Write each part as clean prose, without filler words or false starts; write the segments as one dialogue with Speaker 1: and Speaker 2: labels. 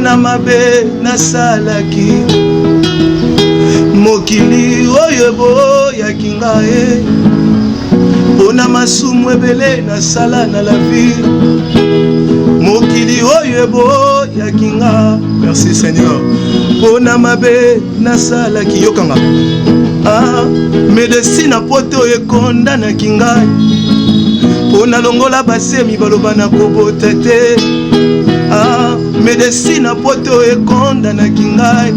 Speaker 1: pona mabe nasalaki mokili oyo boyaki ngai pona masumu ebele nasala na la vie mokili oyo boyaki ngai. Merci Seigneur. Pona mabe nasalaki yokanga médecine apote oyo ekondanaki ngai pona longola basemi baloba na kobota te. Médecine apote oyo ekondanaki ngai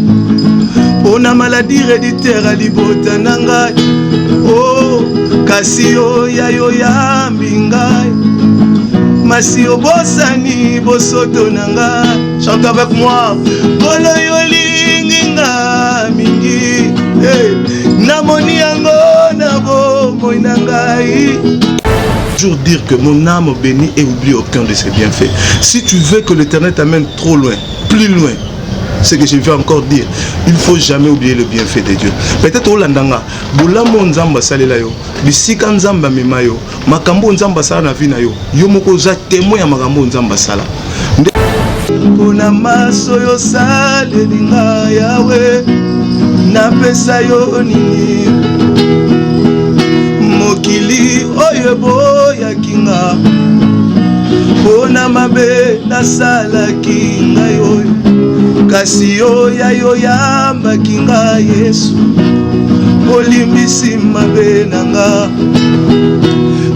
Speaker 1: pona maladie héréditaire alibota na ngai. Kasi oyo yambi ngai masi obosani bosoto na ngai. Chante avec moi. Kolo yolingi nga mingi namoni yango na bomoi na ngai. Toujours dire que mon âme bénit et oublie aucun de ses bienfaits. Si tu veux que l'Éternel t'amène trop loin, plus loin, ce que je vais encore dire, il ne faut jamais oublier le bienfait de Dieu. Peut-être au landanga, bolamo nzamba salela yo, bisika nzamba memayo, makambo nzamba sala na vina yo, yo moko za témoin ya makambo nzamba sala. Pona maso yo salelinga yawe, na pesa yo nini, mokili oyo boyaki nga, pona mabe nasalaki ngai oyo. Kasi yo yambaki nga Yesu olimbisi mabe na nga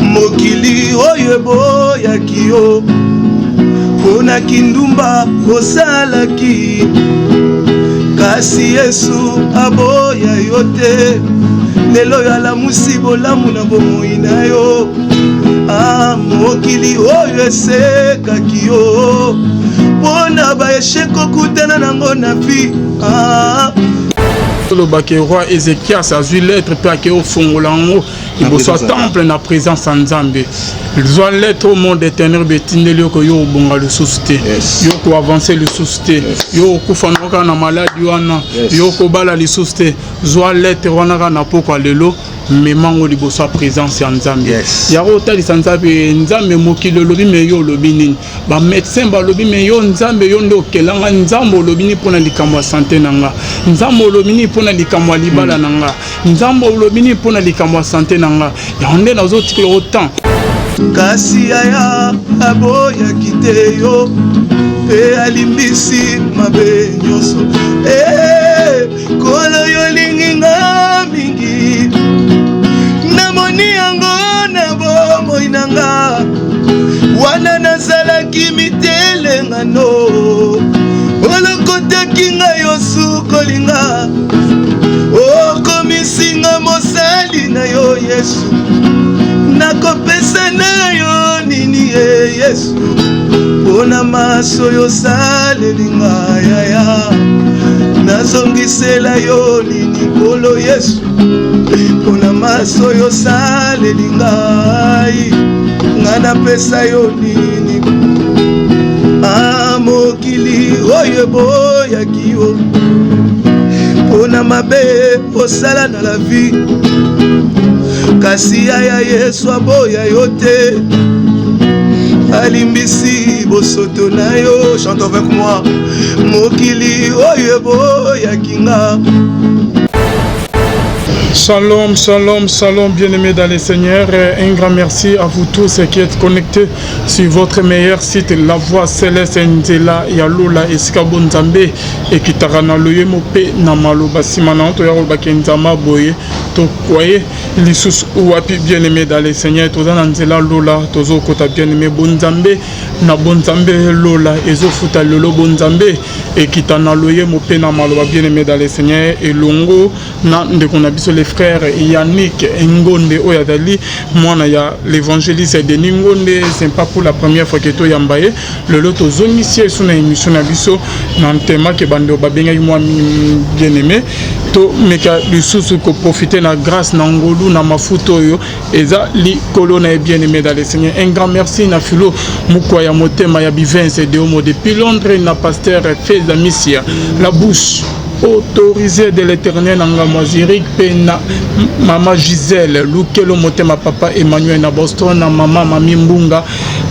Speaker 1: mokili oyo boyaki yo pona kindumba osalaki kasi Yesu aboya yo te lelo yalamusi bolamu na bomoi na yo. Mokili oyo esekaki yo pona ba esheko kutana nango na vie.
Speaker 2: Le baquet roi Ézéchias a vu l'être plaqué au fond lango il beau soit temple na présence en Nzambe. Ils ont l'être au monde éternel betindeli ko yo bonga le susté yo ko avancer le susté yo ko fanoka na maladie wana yo ko bala le susté zo l'être wana na poko lelo mais mango liboso à présence en Nzambe. Yaro tali Nzambe Nzambe mokilo lobi me yo lobi nini ba médecin ba lobi me yo Nzambe yo ndo kelanga Nzambe lobi ni pona likamwa santé nanga Nzambe lobi ni pona likamwa libala nanga Nzambe lobi ni pona likamwa santé nanga ya onde na zo tikelo autant.
Speaker 1: Kasi aya aboya kite yo pe alimbisi mabe nyoso kolo yo linginga mingi namoni yango na bomoi nanga wana nazalaki mitelengano olokotaki nga yo sukolinga okomisinga mosali na yo Yesu nakopesa na yo nini Yesu pona maso yo salelinga yaya nazongisela yo nini kolo Yesu pona maso yo salelinga ngana pesa yo nini mokili oyo boyaki yo pona mabe osala na la vie kasi aya Yesu aboya yo te alimbisi bosoto na yo. Chante avec moi. Mokili oyo boyaki nga.
Speaker 2: Shalom, shalom, shalom, bien-aimés dans le Seigneur. Un grand merci à vous tous qui êtes connectés sur votre meilleur site, La Voix Céleste Nzela Yalola Eskabo Nzambe et qui tarana loye mope na maloba simana to yaroba kenzama boye to koye lisus wapi bien-aimés dans le Seigneur to dans Nzela Lola tozo kota bien-aimé bonzambe na bonzambe Lola ezo futa lolo bonzambe et qui tana loye mope na maloba bien-aimés dans le Seigneur et longo na ndeko na biso les frères Yannick Ngonde Oyadali, moi ya l'évangéliste de Ningonde, c'est pas pour la première fois que tu yambaye. Le lot aux initiés sur une émission nabiso, dans le thème que bando babenga moi bien aimé, to meka du sous ko profiter na grâce na ngolu na mafuto yo, eza li kolona est bien aimé dans le Seigneur. Un grand merci na filo mukwaya motema ya bivence de homo depuis Londres na pasteur Feza Missia, la bouche autorisé de l'éternel nanga moisirik pena maman Gisèle Lukelo motema papa Emmanuel na Boston na maman Mami Mbunga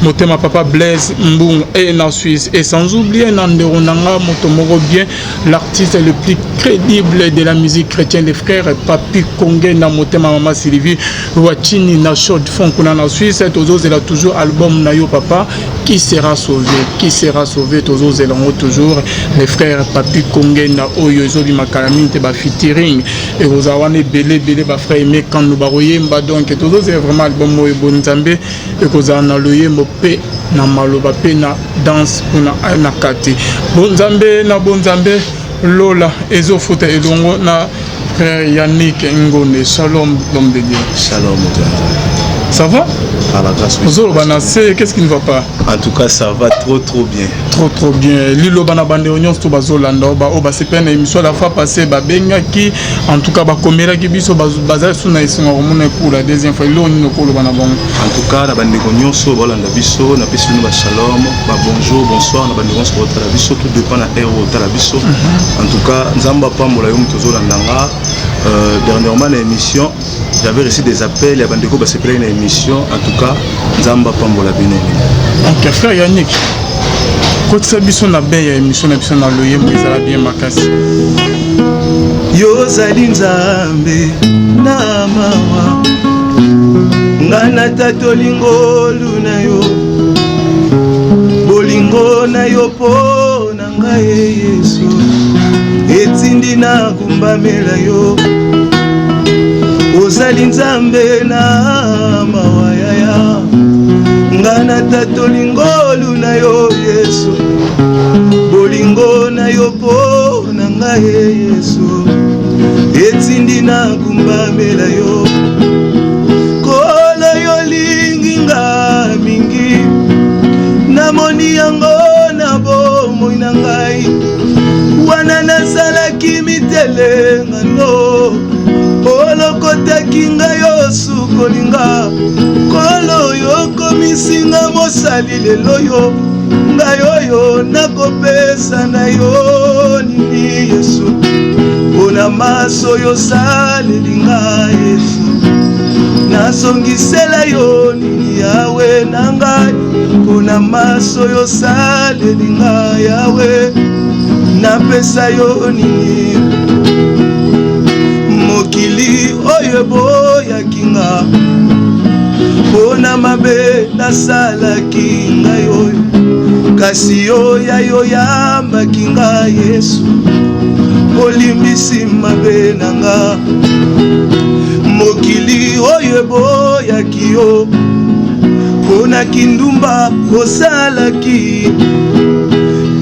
Speaker 2: motema papa Blaise Mbunga et na Suisse et sans oublier Nandero nanga motomoro bien l'artiste le plus crédible de la musique chrétienne les frères Papi Kongé na motema maman Sylvie Wachini na Chaude Fonkuna na Suisse toujours elle a toujours album na yo papa qui sera sauvé toujours elle a toujours les frères Papi Kongé na oyo ezoli makalami te ba featuring et vous avez belé ba frère aimé quand nous baroyemba donc toujours c'est vraiment album moyo bonzambe et que za na loye mopé na maloba pe na danse kuna na kati bonzambe Lola ezo futa elongo na frère Yannick Ngone. Shalom l'homme de Dieu.
Speaker 1: Shalom
Speaker 2: ça va?
Speaker 1: Par la grâce de
Speaker 2: Dieu. Qu'est-ce qui ne va pas?
Speaker 1: En tout cas, ça va trop bien.
Speaker 2: Trop bien. Lilo bana bande onions to bazolanda oba c'est pas une émission la fois passée ba benga qui en tout cas ba komera ki biso bazal suna isinga romona pour la deuxième fois lo ni ko lo bana bon.
Speaker 1: En tout cas, la bande onions so balanda biso na pesi ba shalom, ba bonjour, bonsoir na bande onions ko tala biso tout dépend na héros tala biso. En tout cas, nzamba pambola yo mutozolanda nga dernièrement na émission j'avais reçu des appels, il y a bandeko ba se plaît une émission en tout cas nzamba pambola bino.
Speaker 2: OK frère Yannick. Quand ça biso na be ya émission na biso na loye mwizala bien makasi.
Speaker 1: Yo zali nzambe na mawa ngana tatolingo luna yo bolingo na yo po na ngai Yesu etindi na kumbamela yo ozali nzambe na mawa yaya ngana tatolingo luna yo Yesu bolingo na yo po na ngai Yesu etindi na kumbamela yo kolo yo linginga mingi namoni yango na bomoi na ngai wana nazalaki mitelenga no olokotaki ngai yo sukolinga kolo yo komisinga mosali lelo yo ngai oyo nakopesa na yo nini Yesu mpona maso yosalelinga Yesu nasongisela yo nini yawe na ngai mpona maso yosalelinga yawe napesa yo nini mokili oyo eboyaki nga mpona mabe nasalaki ngai oyo kasi yo yayo yambaki nga Yesu olimbisi mabe na nga mokili oyo eboyaki yo mpona kindumba osalaki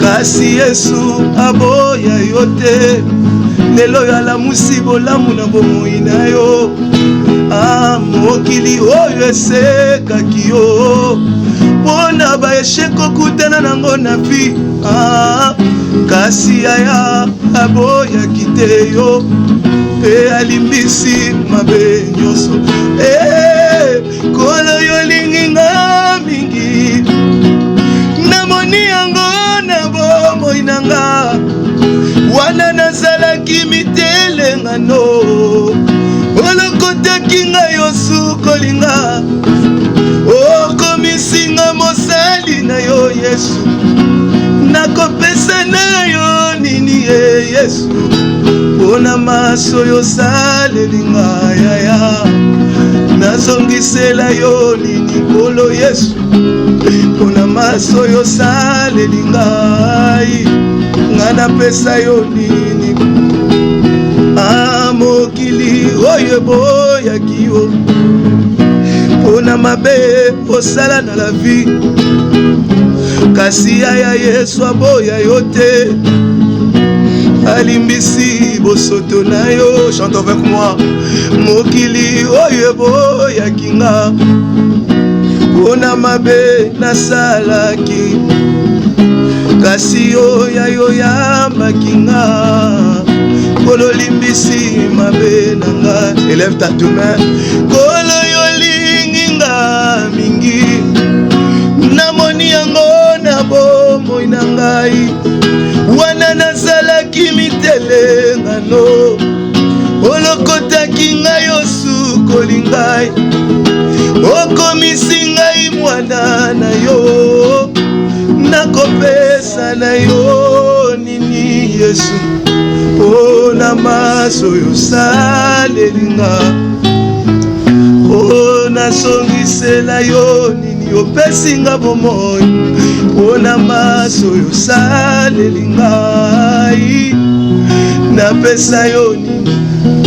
Speaker 1: kasi Yesu aboya yo te lelo yalamusi bolamu na bomoi na yo mokili oyo esekaki yo mpona baesheko kutana nango na vi kasi yaya aboyaki te yo mpe alimbisi mabe nyonso kolo yo linginga mingi namoni yango na bomoi na nga wana nazalaki mitelengano olokotaki ngai yo sukolinga okomisinga mosali na yo Yesu nakopesa na yo nini Yesu mpona maso yosalelinga yaya nazongisela yo nini kolo Yesu mpona maso yosalelinga nga napesa yo nini mokili oyo eboyaki yo mpona mabe osala na la vie kasi yaya Yesu aboya yo te alimbisi bosoto na yo chante avec moi mokili oyo eboyaki nga mpona mabe nasalaki kasi yo yayo yambaki nga kolo limbisi mabe na nga élève ta main kolo yo lingi nga mingi namoni yango na bomoi na ngai wana nga nazalaki mitelengano olokotaki ngai osukoli ngai okomisi ngai mwana na yo nakopesa na yo nini Yesu mpona maso oyo osaleli nga nasongisela yo nini opesi nga bomoi mpona maso oyo osaleli ngai napesa yo nini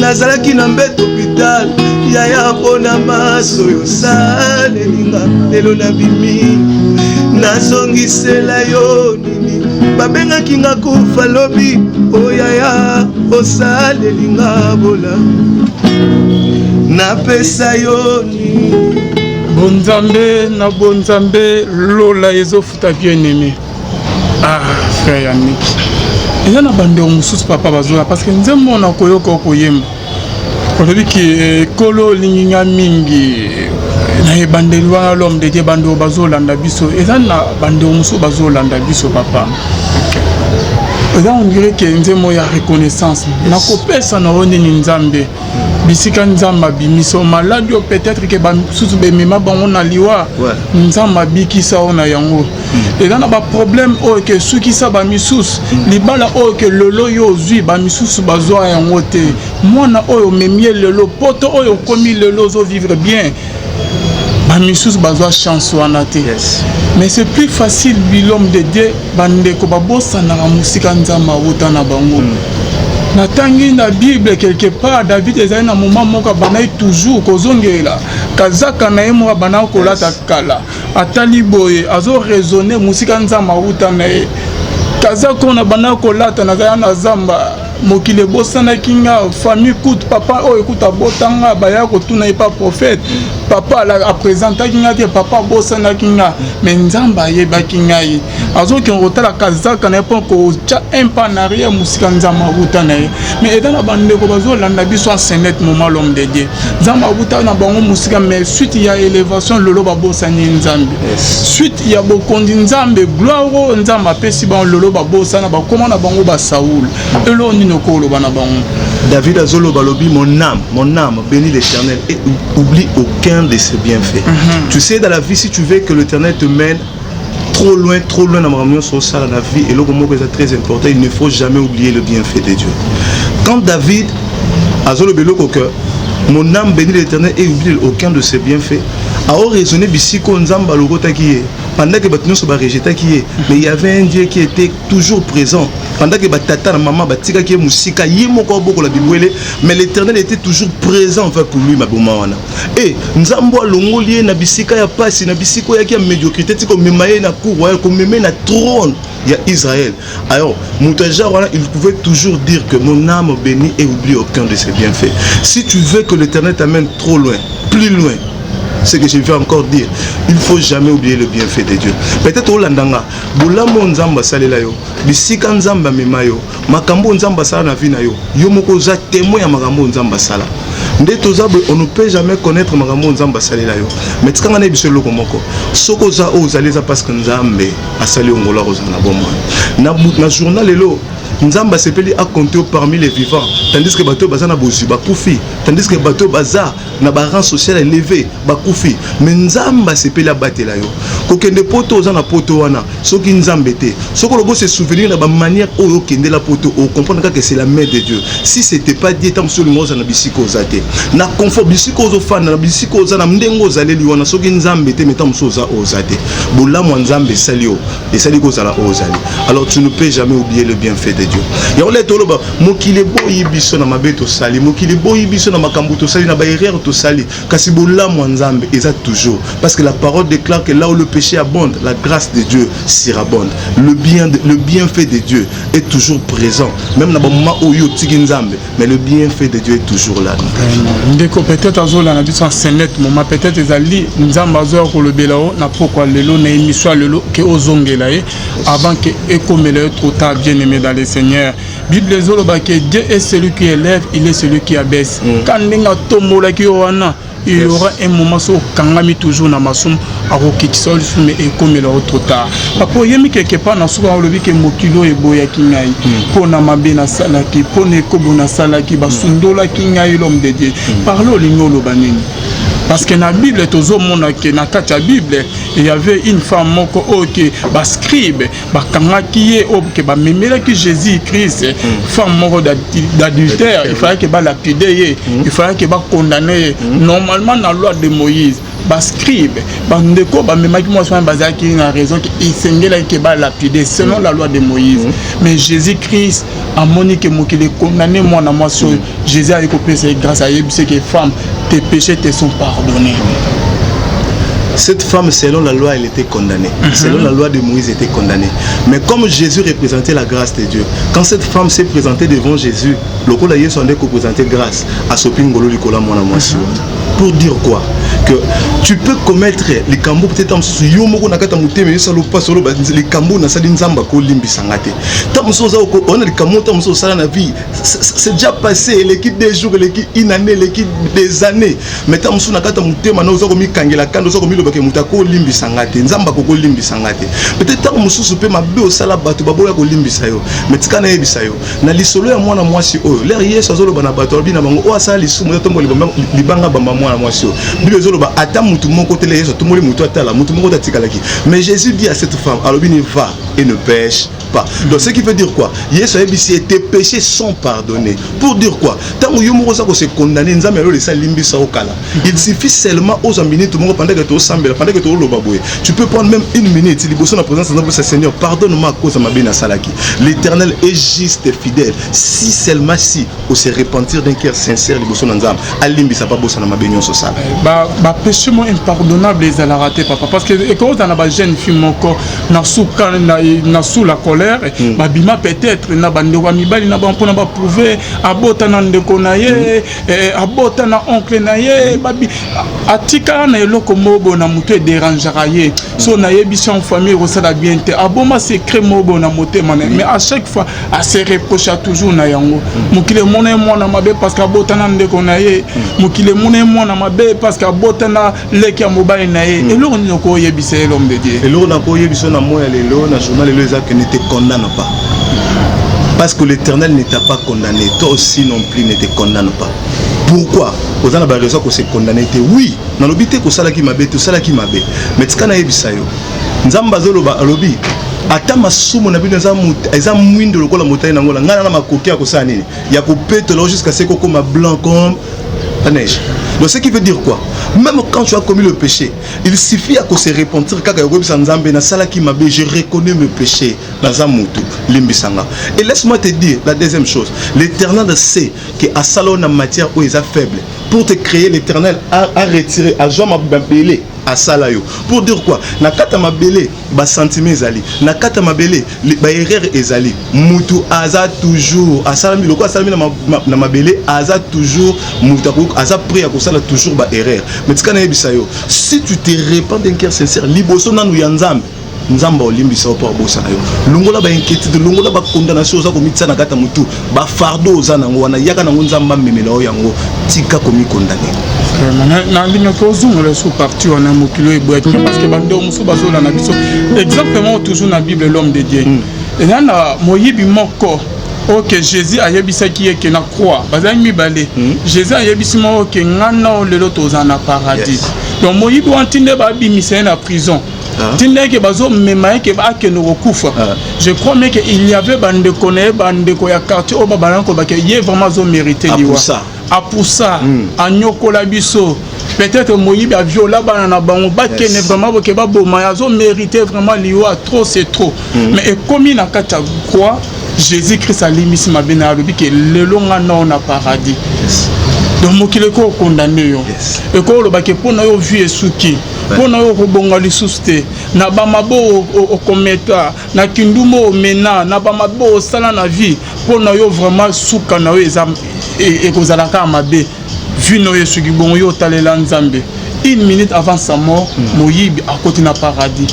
Speaker 1: nazalaki na mbeto hôpital yaya mpona maso oyo osaleli nga lelo nabimi nasongisela yo nini babengaki nga kufa lobi oyaya osaleli nga bola napesa yo nini
Speaker 2: bonzambe na bonzambe lola ezofuta bien-aimé. Ah frère Yannick eza na bandeko mosusu papa bazola parce que nzembo mona koyoka koyemba olobi ki kolo linginga mingi na ebandeli wana l'homme de Dieu bandeko bazolanda biso eza na bandeko mosusu bazolanda biso papa eza on dirait que nzembo ya reconnaissance nakopesa na yo nini nzambe bisika nzamba bimiso maladi o peut-être que basusu bemema bango na liwa nzamba bikisa ona yango eza na ba problème oyo ke sukisa bamisusu libala oyo ke lelo yo ozwi bamisusu bazwa yango te mwana oyo memie lelo poto oyo komi lelo zo vivre bien bamisusu bazwa chance wana te mais c'est plus facile l'homme de Dieu bandeko babosana na musika nzamba wuta na bango natangi na Bible quelque part David ezali na moment moko banai toujours kozongela kazaka na yemo bana kolata kala atali boye azo raisonner musika nzamba wuta na ye kazaka na bana kolata na zaya na zamba mokile bosana kinga famille coûte papa o écoute botanga baya ko tuna pas prophète papa la présenta kinga te papa bosana kinga mais nzamba yeba kinga yi azo ki ngotala kazaka na pon ko cha un pas en arrière musika nzamba butana mais dans la bande ko bazo landa biso en senet moment l'homme de Dieu nzamba butana bango musika mais suite ya élévation lolo ba bosani nzambe suite ya bokondi nzambe gloire nzamba pesi ban lolo ba bosana ba komana bango ba Saoul elo
Speaker 1: David Azolo Balobi, mon âme bénit l'Éternel et oublie aucun de ses bienfaits. Tu sais, dans la vie, si tu veux que l'Éternel te mène trop loin dans ma réunion sur ça, dans la vie, et le mot est très important, il ne faut jamais oublier le bienfait de Dieu. Quand David Azolo Beloko, mon âme bénit l'Éternel et oublie aucun de ses bienfaits, a raisonné Bissiko Nzamba Logo Takiye. Pendant que Batino se rejetait qui est, mais il y avait un Dieu qui était toujours présent. Pendant que Batata, maman, Batika qui est Moussika, Yemoko beaucoup la Bible, mais l'Éternel était toujours présent pour lui, ma boumana. Et Nzambo Longolier, Nabisika ya passe, Nabisiko ya qui a médiocrité, comme Memaye na cour royale, comme Memaye na trône, il y a Israël. Alors, Moutaja, il pouvait toujours dire que mon âme bénit et oublie aucun de ses bienfaits. Si tu veux que l'Éternel t'amène trop loin, plus loin, ce que je vais encore dire, il ne faut jamais oublier le bienfait de Dieu. Peut-être au Landanga, Boulamo Nzamba Salelayo, Bisika Nzamba Memayo, Makambo Nzamba Sala na vina yo, Yomoko za témoin ya Makambo Nzamba Sala. On ne peut jamais connaître Makambo Nzamba Salelayo. Mais quand on est bisous le komoko, soko za o zaleza parce que Nzambe a sali ongola rozana bomba. Na journal elo Nzamba sepeli a compté parmi les vivants, tandis que bateau bazana bozu bakufi, tandis que bateau baza na rang social élevé bakufi. Mais Nzamba sepeli a batela yo. Kokende poto za na poto wana, soki Nzambe te. Soko lobo se souvenir na ba manière oyo kende la poto, on comprend que c'est la main de Dieu. Si c'était pas Dieu tam sur le moza na bisiko zate. Na confort bisiko zo fan na bisiko za na mdengo zaleli wana soki Nzambe te metam soza ozate. Bola mo Nzambe salio, et sali ko zala ozali. Alors tu ne peux jamais oublier le bienfait de Dieu. Ya ole toloba mokile boyi biso na mabeto sali, mokile boyi biso na makambo to sali na ba erreur to sali. Kasi bola mo Nzambe eza toujours parce que la parole déclare que là où le péché abonde, la grâce de Dieu surabonde. Le bienfait de Dieu est toujours présent. Même dans le moment où yo tiki Nzambe, mais le bienfait de Dieu est toujours là.
Speaker 2: Ndeko peut-être azola na biso senet moment peut-être ezali Nzamba azoya ko lobelao na pourquoi lelo na émission lelo ke ozongela avant que ekomela trop tard bien aimé dans les Seigneur. Bible ezoloba que Dieu est celui qui élève, il est celui qui abaisse. Quand ninga tombola ki wana, il y aura un moment où kangami toujours na masum arokikisol mais et comme le autre tard. Papa yemi quelque part na souvent lobi que mokilo e boya kingai pona mabe na salaki pona kobo na salaki basundola kingai l'homme de Dieu. Parlons lingolo banini. Parce que dans la Bible, dans la Bible, il y avait une femme qui est scribe, qui est Jésus-Christ, femme d'adultère, il fallait qu'elle lapidée, il fallait qu'elle condamnée. Normalement, dans la loi de Moïse, scribe, raison qu'il lapidé selon la loi de Moïse. Mais Jésus-Christ a moni que qu'il est condamné, moi, Jésus a écopé grâce à Dieu, c'est que femme, tes péchés te sont pardonnés.
Speaker 1: Cette femme, selon la loi, elle était condamnée. Selon la loi de Moïse, elle était condamnée. Mais comme Jésus représentait la grâce de Dieu, quand cette femme s'est présentée devant Jésus, le col a présenté grâce à Sopingolo Nicolas Monamoisio. Pour dire quoi? Que tu peux commettre les cambos peut-être en sous yomoko nakata muteme yesa lo pas solo les cambos na sali nzamba ko limbi sangate tamusoza ko on a les cambos tamusoza sala na vie c'est déjà passé l'équipe des jours l'équipe une année l'équipe des années mais tamusoza nakata mutema na oza ko mi kangela kando oza ko mi lobake mutako limbi sangate nzamba ko limbi sangate peut-être tamusoza pe mabe o sala bato baboya ko limbi sayo mais tikana yebisa yo na lisolo ya mwana mwasi oyo l'air yeso azolo bana bato bina bango o asala lisumu tombo libanga bamba mwana mwasi oyo mais Jésus dit à cette femme, alors il va et ne pêche pas. Donc ce qui veut dire quoi? Tes péchés sont pardonnés. Pour dire quoi? Il suffit seulement aux minutes pendant que tu peux prendre même une minute. La présence de Seigneur, pardonne-moi à cause de ma béna salaki. L'Éternel est juste et fidèle. Si seulement si on se repentir d'un cœur sincère,
Speaker 2: péché impardonnable les a raté papa parce que quand on a jeune fille moko na sous la colère babima peut-être na bande wa mibali na bon pour na prouver abota na ndeko na ye abota na oncle na ye babi atika na eloko mobo na muto dérangera ye so na yebisi en famille osala bien te aboma secret mobo na motema mais à chaque fois à se reprocher toujours na yango mukile mona mona mabe parce que abota na ndeko na ye mukile mona mona mabe parce que abota na leki ya mobile na ye et l'on ne ko yebisa l'homme de Dieu
Speaker 1: et l'on na ko yebisa na moya lelo na journal lelo ezaka ne te condamne pas parce que l'Éternel ne t'a pas condamné, toi aussi non plus ne te condamne pas. Pourquoi? Vous avez la raison que c'est condamné. Oui, dans l'obité que ça qui m'a bête, ça qui m'a bête. Mais tu connais ça yo. Nzamba zolo ba lobi. Ata masumo na bino za mwindo lokola montagne na ngola ngana na makoki ya kosala nini ya kopetela jusqu'à ce que comme blanc comme la neige. Donc ce qui veut dire quoi? Même quand tu as commis le péché, il suffit à que se repentir kaka yo kobisa nzambe na sala ki mabe, je reconnais mes péchés dans zamutu limbisanga. Et laisse-moi te dire la deuxième chose, l'Éternel sait que à salon en matière où il est faible. Pour te créer, l'Éternel a retiré à Jean Mabélé à Salayo. Pour dire quoi? Nakata Mabélé, ba sentiment ezali. Nakata Mabélé, ba erreur ezali. Mutu aza toujours à salami loko salami na Mabélé aza toujours mutu aza prêt à kosala toujours ba erreur. Mais tika na yebisa yo, si tu te repens d'un cœur sincère, liboso nanu ya nzambe. Nzamba olimbisa opo bosa yo. Longola ba inquiétude, longola ba condamnation za komitsa na kata mutu, ba fardeau za nango wana yaka nango nzamba memela o yango tika komi condamné.
Speaker 2: Na ligne ko zoom le sous parti on a mokilo e boya parce que bande muso bazola na biso exactement toujours na Bible l'homme de Dieu. Et là na moyibi moko OK Jésus a yebisa ki ke na croix bazali mibale Jésus a yebisi mo ke ngana lelo tozana paradis. Donc moyibi wantinde ba bimisa na prison. Je crois même qu'il y avait bande connaît bande koya quartier au babalanko baké y vraiment zo mérité liwa. A pour ça a nyokola biso peut-être moyibi a viola banana bango baké ne vraiment boké ba boma zo mérité vraiment liwa trop c'est trop. Mais comme na kata croix Jésus-Christ a limisi mabena lobi ke lelo ngana na paradis. Donc mokile ko condamné yo. Et ko lo baké pona yo vie suki. Pona yo kobonga lisuste na bamabo o kometa na kindumo mena na bamabo sala na vie pona yo vraiment suka na yo ezam e kozalaka mabe vino yesu kibongo yo talela nzambe 1 minute avant sa mort moyibi a côté na paradis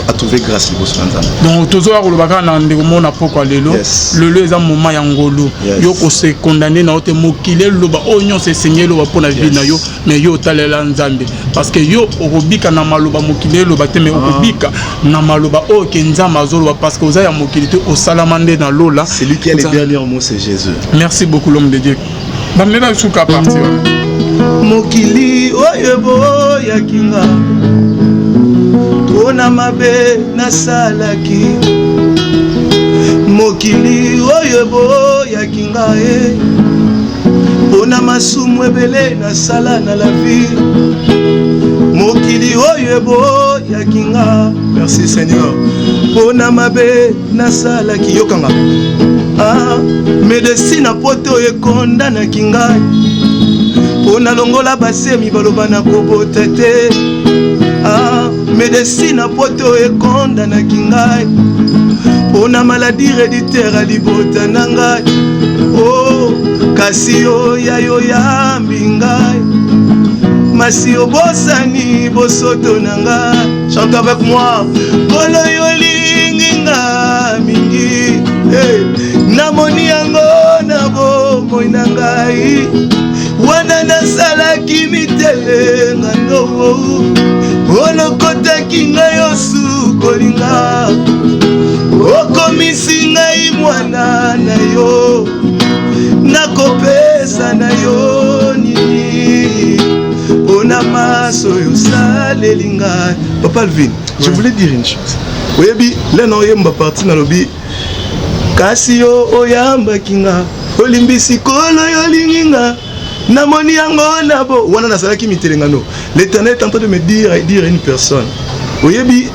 Speaker 1: a trouvé grâce liboso na Nzambe.
Speaker 2: donc tozoa kolobaka na ndeko mona poko lelo lelo eza moment ya ngolu yo ko se condamner na ote mokile loba onyo se seigneur loba pona vie na yo mais yo talela Nzambe parce que yo okobika na maloba mokile loba te mais okobika na maloba o ke Nzambe azoloba parce que oza ya mokile te osalamande na lola.
Speaker 1: C'est lui qui a les derniers mots, c'est Jésus.
Speaker 2: Merci beaucoup l'homme de Dieu. Bamela suka partir.
Speaker 1: Mokili oyebo ya kinga Pona mabe na salaki Mokili oyebo ya kinga Pona masumu ebele na sala na la vie Mokili oyebo ya kinga. Merci Seigneur. Pona mabe na salaki yokanga Médecine apote oye konda na kingai Pona longola basemi baloba na kobota te Médecine apote oye konda na kingai Pona maladie héréditaire alibota na ngai Oh kasi yo ya mbingai Masi obosani bosoto na ngai. Chante avec moi. Kolo yolingi nga mingi namoni yango na bomoi na ngai wana nasalaki mitelenga ndongo olokotaki ngai osukolinga okomisi ngai mwana na yo nakopesa na yo nini mpona maso yosaleli ngai. Papa Alvin, je voulais dire une chose. Oyebi lena oyemba parti na lobi kasi yo oyamba kinga olimbisi kolo yolingi nga namoni yango nabo wana nasalaki mitelengano. L'Éternel est en train de me dire à une personne oyebi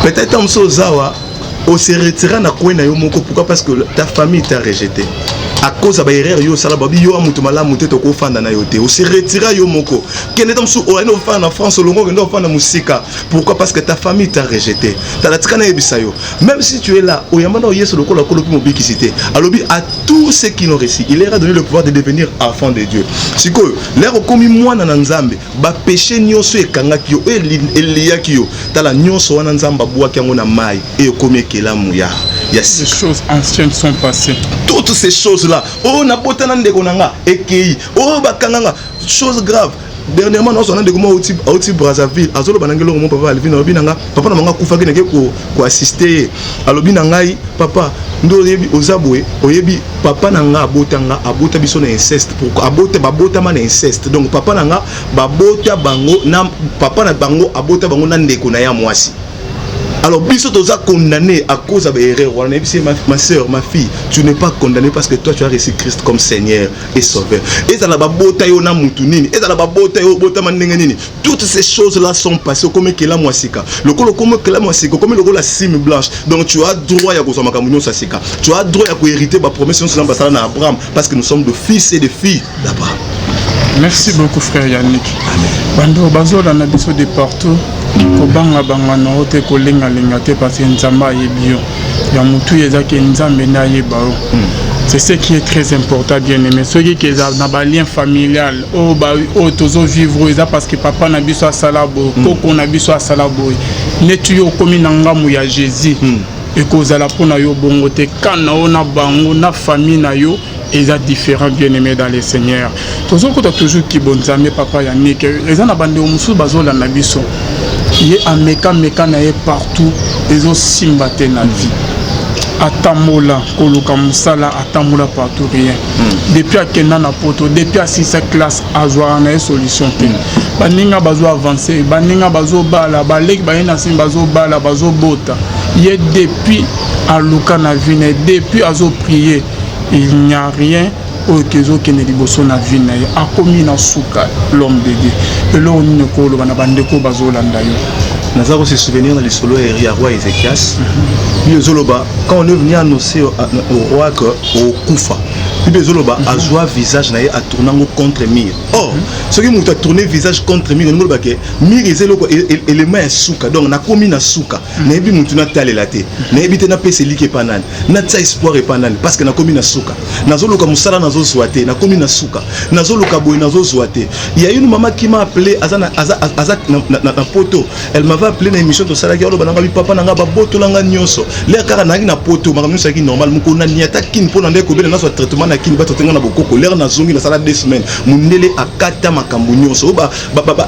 Speaker 1: peut-être on sozawa on se retira na kwena yo moko. Pourquoi? Parce que ta famille t'a rejeté à cause de l'erreur yo sala babi yo amutu malamu te to ko fanda na yote on se retira yo moko kene tam su o eno fanda en France longo ndo fanda musika. Pourquoi? Parce que ta famille t'a rejeté ta la tika na yebisa yo. Même si tu es là o yamana o yeso lokola kolopi mobikisité alobi à tous ceux qui l'ont reçu il leur a donné le pouvoir de devenir enfants de Dieu. Siko l'air komi mwana na Nzambe ba péché nyonso ekangaki yo eliyaki yo tala nyonso wana Nzamba bwaki yango na mai e komi ekelamu ya
Speaker 2: ces choses anciennes sont passées.
Speaker 1: Toutes ces choses là oh na botana ndeko nanga ekei oh bakanganga chose grave. Dernièrement nous on a des comment outi Brazzaville azolo banangelo mon papa Alvin alobi nanga papa na manga kufa ke ko assister alobi nangai papa ndo yebi ozabwe oyebi papa nanga abota biso na inceste pour abota babota ma na inceste donc papa nanga babota bango na papa na bango abota bango na ndeko na ya mwasi. Alors, biso toza condamné à cause de l'erreur. Ma soeur, ma fille, tu n'es pas condamné parce que toi tu as reçu Christ comme Seigneur et Sauveur. Et ça la babota yo na mutunini, et ça la babota yo bota mandenganini. Toutes ces choses-là sont passées comme que la moisika. Le colo comme que la moisika, comme le la cime blanche. Donc tu as droit à gozama kamunyo sasika. Tu as droit à hériter ma promesse sur l'ambassade na Abraham parce que nous sommes de fils et de filles d'Abraham.
Speaker 2: Merci beaucoup frère Yannick. Bando bazola na biso de partout. Kobanga banga na ote kolenga lenga te parce que Nzamba yebio. Ya mutu ezaki Nzambe na yebao. C'est ce qui est très important bien aimé. Ceux qui ont un lien familial, oh tozo vivre ça parce que papa na biso salabo, koko na biso salabo. Netuyo komi nanga mu ya Jésus. Et kozala pona yo bongo te kana ona bango na famille na yo. Ils sont différents bien-aimés dans les seigneurs. Tous ceux qui ont toujours qui bon amis papa Yannick, ils ont abandonné au musu bazola na biso. Il est ameka na partout, ils ont simbaté na vie. Atamola koluka musala atamola partout rien. Depuis akenda na poto, depuis à 6e classe azwa na solution te. Baninga bazo avancer, baninga bazo bala, balek bayena sim bazo bala, bazo bota. Il est depuis à luka na vie, depuis azo prier. Il n'y a rien au kezo qui ne liboso na vie na a commis na souka l'homme de Dieu. Et là on ne kolo bana bandeko bazolanda yo.
Speaker 1: Nous avons se souvenir dans les solos et roi Ézéchias. Quand on est venu annoncer au roi au Koufa, Zoloba a joué visage à tourner contre Mir. Or, ce qui m'a tourné visage contre Mir, Mir est élément à souka, donc na komi na souka. N'ebi mutuna tale late. N'ebi tena pese like panan. Na tsa espoir et panan parce que na komi na souka. Na zolo ka musala na zo swate, na komi na souka. Na zolo ka boy na zo swate. Il y a une maman qui m'a appelé azana na poto. Elle m'avait appelé na émission de Salaki olo bananga bi papa nanga ba boto langa nyonso. Le kara na na poto, makamno saki normal muko na niata kin pona ndeko bele na so traitement na kin ba totenga na bokoko l'air na zongi na sala 2 semaines. Mundele akata makambo nyonso ba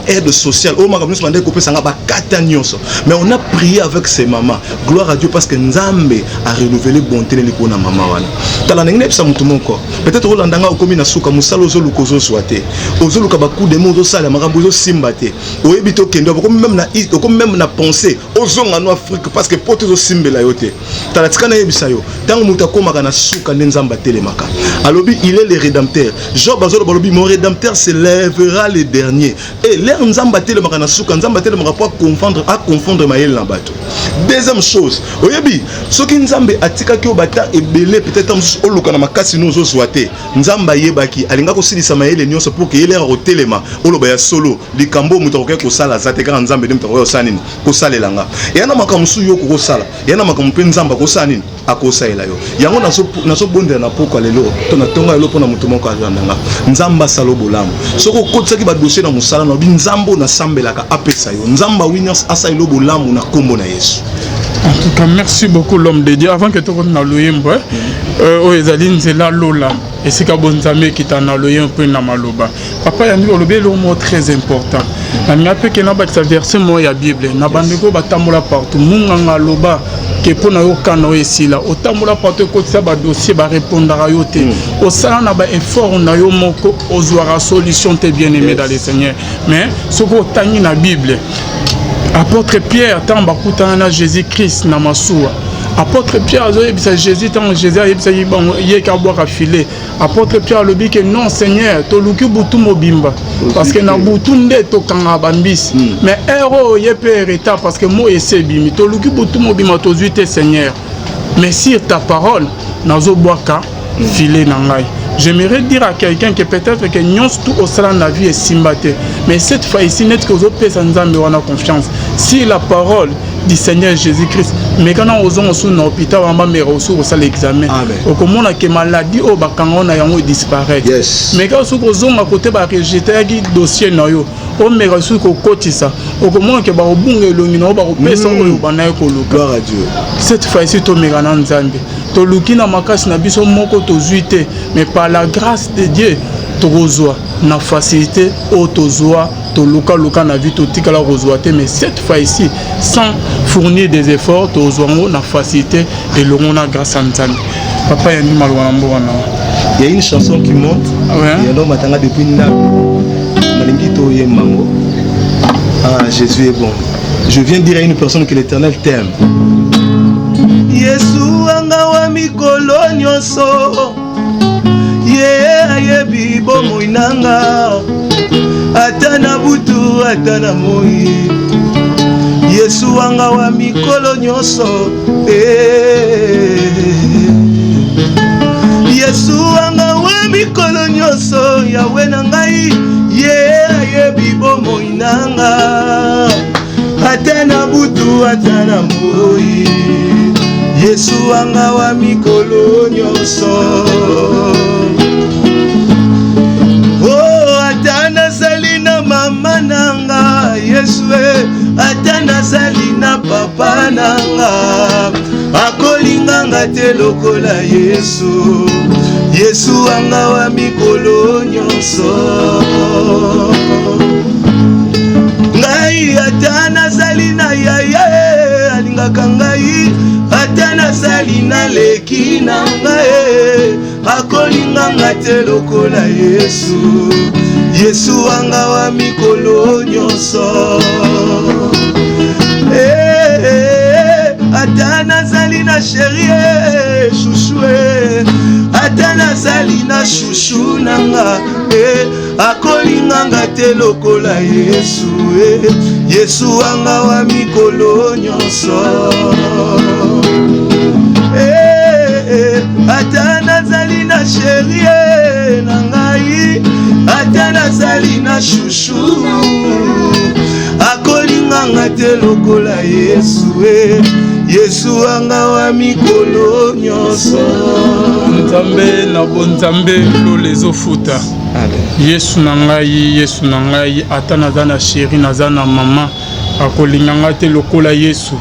Speaker 1: aide sociale. O makamno so ndeko pe sanga ba kata nyonso. Mais on a prié avec ses mamans. Gloire à Dieu parce que Nzambe a renouvelé bonté les kona mama wana. Tala ngene psa mutu moko. Peut-être Rolandanga okomi na suka musalo ozolu kozo swate. Ozolu ka ba coup de mots zo sala makambo zo simbate. Oyebito kendo comme même na penser ozonga no Afrique parce que poto zo simbela yote. Tala tikana yebisa yo. Tango mutu akoma na suka nzamba telemaka. Alobi il est le rédempteur. Job azolo balobi mon rédempteur se lèvera le dernier. Et l'air nzamba telemaka na suka nzamba telemaka pour confondre maël na bato. Deuxième chose, oyebi soki nzambe atika ki obata ebele peut-être oluka na makasi no zo swate. Nzamba yebaki alinga ko silisa maël nyonso pour que ele rotelema oloba ya solo likambo mutu ko ko sala zate ka nzambe dem to ko sanini ko salelanga. Et na makamsu yo ko sala. Ya na makampe nzamba ko sanini akosaela yo. Yango naso bonde na poko lelo to na tonga lelo pona mutu moko azandanga. Nzamba salo bolamu. Soko kotsaki ba dossier na musala na bi nzambo na sambelaka apesa yo. Nzamba winners asa ilo bolamu na kombo na Yesu.
Speaker 2: En tout cas, merci beaucoup l'homme de Dieu. Avant que tu rentres dans l'Oyembo, Ezaline, c'est là Lola. Et c'est Kabonzame qui t'a envoyé un peu dans Maloba. Papa, il y a un mot très important. Il y a un peu de verset dans la Bible. Il y a un mot partout. Munganga Loba. Que pour nous quand ici là autant la porte côté ça dossier va répondre à yote au salon na ba effort na yo moko ozwara solution te bien aimé dans les Seigneur mais ce que tani na Bible apôtre Pierre tamba kutana Jésus Christ na masuwa apôtre Pierre a Jésus tant Jésus a ka boire filer apôtre Pierre le dit que non Seigneur to luki butu mobimba parce que na butu nde to kanga bambis mais héros yepé état parce que moi essaie bimi to luki butu mobimba to zuite Seigneur mais sur ta parole nazo boaka filer na ngai. J'aimerais dire à quelqu'un que peut-être que nous tout au salon de la vie est simbaté. Mais cette fois ici, net que vous avez confiance. Si la parole du Seigneur Jésus-Christ, mais quand on est dans l'hôpital, on va reçu l'examen. Au comment on a que maladie au bakangon a disparaît. Mais quand on est à côté de rejeter un dossier noyo, on a reçu qu'au côté ça. Au comment que on bunge l'ongino, on va faire
Speaker 1: gloire à Dieu.
Speaker 2: Cette fois ici, on est dans Zambie. To luki na makasi na biso moko to zuite mais par la grâce de Dieu to rozwa na facilité o to zoa to luka na vie to tikala rozwate mais cette fois ici sans fournir des efforts to zoango na facilité et longo na grâce à Nzambe. Papa ya ni malwa mbona.
Speaker 1: Il y a une chanson qui monte. Il y a l'homme matanga depuis Nabu. Malingi to yemango. Ah Jésus est bon. Je viens dire à une personne que l'Éternel t'aime. Yesu anga wa mikolo nyonso ayebi bomo inanga ata na butu ata na moi Yesu anga wa mikolo nyonso Yesu anga wa mikolo nyonso yawe na ngai ayebi bomo inanga ata na butu ata na moi Yesu anga wa mikolo nyonso Oh atana salina mama nanga Yesu atana salina papa nanga akolinganga te lokola Yesu Yesu anga wa mikolo nyonso ngai atana salina yaya alingaka ngai atana salina leki na ngai akolinganga te lokola Yesu Yesu anga wa mikolo nyonso atana salina chérie chouchou atana nazali na shushu nanga akolinganga te lokola Yesu Yesu anga wa mikolo nyonso ata nazali na chérie na ngai ata nazali na shushu akolinganga te lokola Yesu Yesu anga wa mikolo nyonso
Speaker 2: Nzambe na bonzambe lolezo futa Yesu na ngai ata naza na chérie naza na mama akolinganga te lokola Yesu.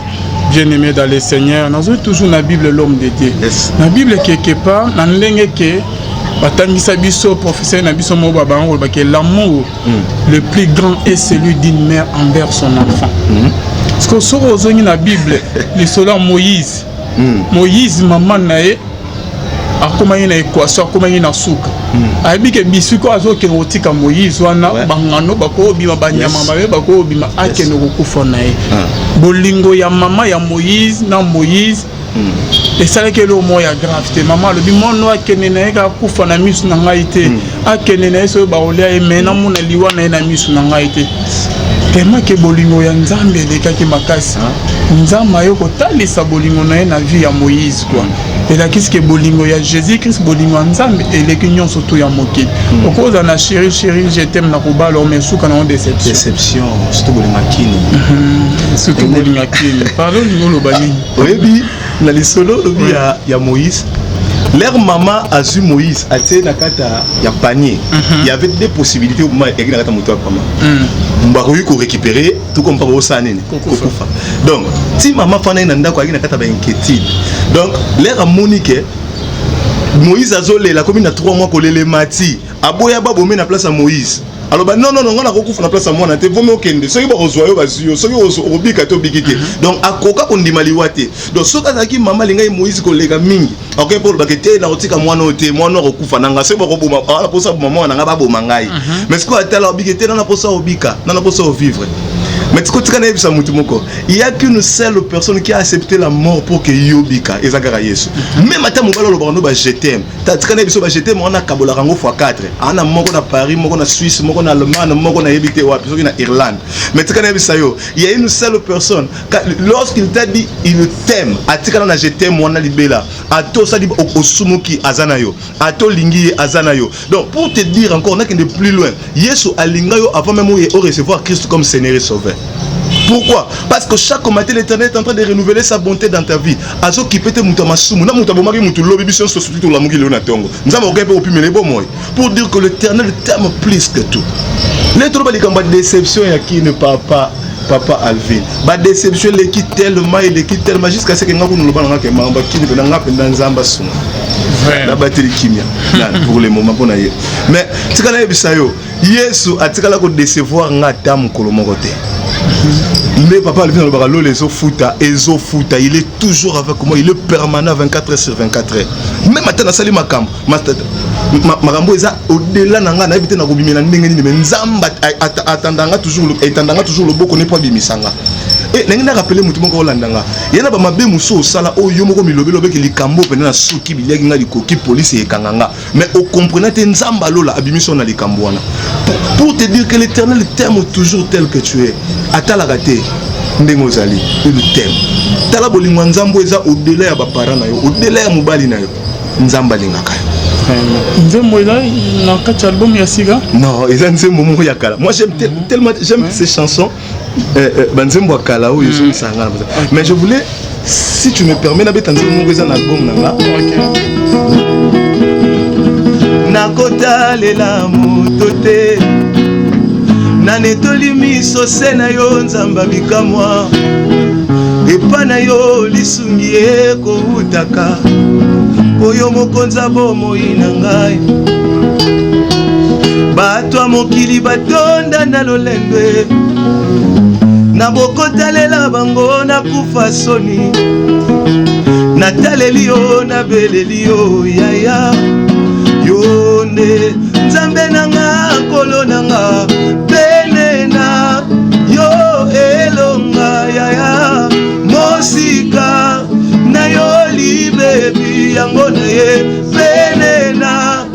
Speaker 2: Bien-aimé dans le Seigneur, nous avons toujours la Bible l'homme de Dieu.
Speaker 1: Yes.
Speaker 2: La Bible quelque part, dans l'engue que batangisa biso professeur na biso mo baba ngolo que l'amour le plus grand est celui d'une mère envers son enfant. Parce que sur ozongi na Bible, le sola Moïse. Moïse maman nae akomani na équation akomani na suka. Aibi ke bisuko azoke rotika Moïse wana bangano bako bima banyama mabe bako bima akeno kokufa nae. Bolingo ya mama ya Moïse na Moïse et ça que le mot ya gravité maman le bimono akene na ka kufa na misu na ngai te akene na so ba olia e mena mona liwa na misu na ngai te tellement que bolingo ya Nzambe lekaki makasi Nzamba yo kotalisa bolingo na vie ya Moïse quoi et là qu'est-ce que bolingo ya Jésus Christ bolingo Nzambe et les unions surtout ya moki okoza na chérie je t'aime na kobalo mais souka na déception
Speaker 1: surtout bolingo kini
Speaker 2: surtout bolingo kini pardon ngolo bani
Speaker 1: oyebi na lisolo lobi ya Moïse leur maman a su Moïse a été na kata ya panier il y avait deux possibilités au moment et na kata moto pama mbakoyi ko récupérer tout comme pas au sanene kokufa donc si maman fana na ndako na kata ba inquiétude donc leur monique Moïse azole la commune a 3 mois ko lele mati aboya babomé na place à Moïse alors bah non on a recouvre na place à moi na te vomi okende soki ba kozwa yo bazio soki obika to bikite donc akoka kondima liwate donc soka zaki mama linga Moïse ko lega mingi ok pour bakete na otika mwana ote mwana okufa nanga se bako boma ala posa mama nanga ba boma ngai mais ce ko atala obikete na posa obika na posa vivre mais tu connais na ebisa mutu moko il y a qu'une seule personne qui a accepté la mort pour que yobika ezakara Yesu même ata mobalo lo bano ba je t'aime ta tika na biso ba je t'aime on a kabola rango x4 ana moko na Paris moko na Suisse moko na Allemagne moko na yebite wa biso na Irlande mais tika na bisa yo il y a une seule personne lorsqu'il t'a dit il t'aime atika na je t'aime on a libela ato sali osumuki azana yo ato lingi azana yo donc pour te dire encore on a qu'un de plus loin Yesu alinga yo avant même au recevoir Christ comme Seigneur et Sauveur. Pourquoi? Parce que chaque matin l'Éternel est en train de renouveler sa bonté dans ta vie. Azo qui peut te mutamasu, na mutabomaki mutulobi biso sosuti to lamuki leona tongo. Nzamba okepe opimele bo moy. Pour dire que l'Éternel t'aime plus que tout. Les trop bali kamba déception ya qui ne parle pas Papa Alvin. Ba déception les qui tellement il qui tellement jusqu'à ce que ngaku no lobana ngake mamba qui ne na penda nzamba suma. La batterie kimia. Pour le moment pour naie. Mais tikala yebisa yo, Yesu atikala ko décevoir ngata mukolo mokote. Mais papa Alvin le baralo les ofuta, il est toujours avec moi, il est permanent 24h/24. Même matin na sali makam, makambo eza au-delà nanga na ebite na kobimela ndenge nini mais nzamba atandanga toujours le boko ne pas bimisanga. Et n'engina rappeler mutu moko olandanga. Yana ba mabe muso sala o yo moko milobe ki likambo pena na soki biliaki nga likoki police e kanganga. Mais au comprenez te nzamba lola abimiso na likambo wana. Pour te dire que l'Éternel t'aime toujours tel que tu es. Atala gate ndengo zali, il t'aime. Tala bolingo nzambo eza au-delà ya ba parents na yo, au-delà ya mobali na yo. Nzamba lingaka yo.
Speaker 2: Nzembo ila na kati album ya Siga?
Speaker 1: Non, eza nzembo moko ya kala. Moi j'aime ces chansons. Banzembo kala o yeso sanga. Mais je voulais si tu me permets na betanzo moko eza na album nanga. OK. Nakotalela motote nanetoli miso se na yo nzamba bikamwa epa na yo lisungi ekoutaka oyo mokonza bomoi na ngai bato ya mokili batonda na lolendwe na bokotalela bango nakufa soni nataleli yo nabeleli yo yaya yo nde nzambe nanga nkolo nanga pene na yo elonga yaya mosika na yo libebi yango na ye pene na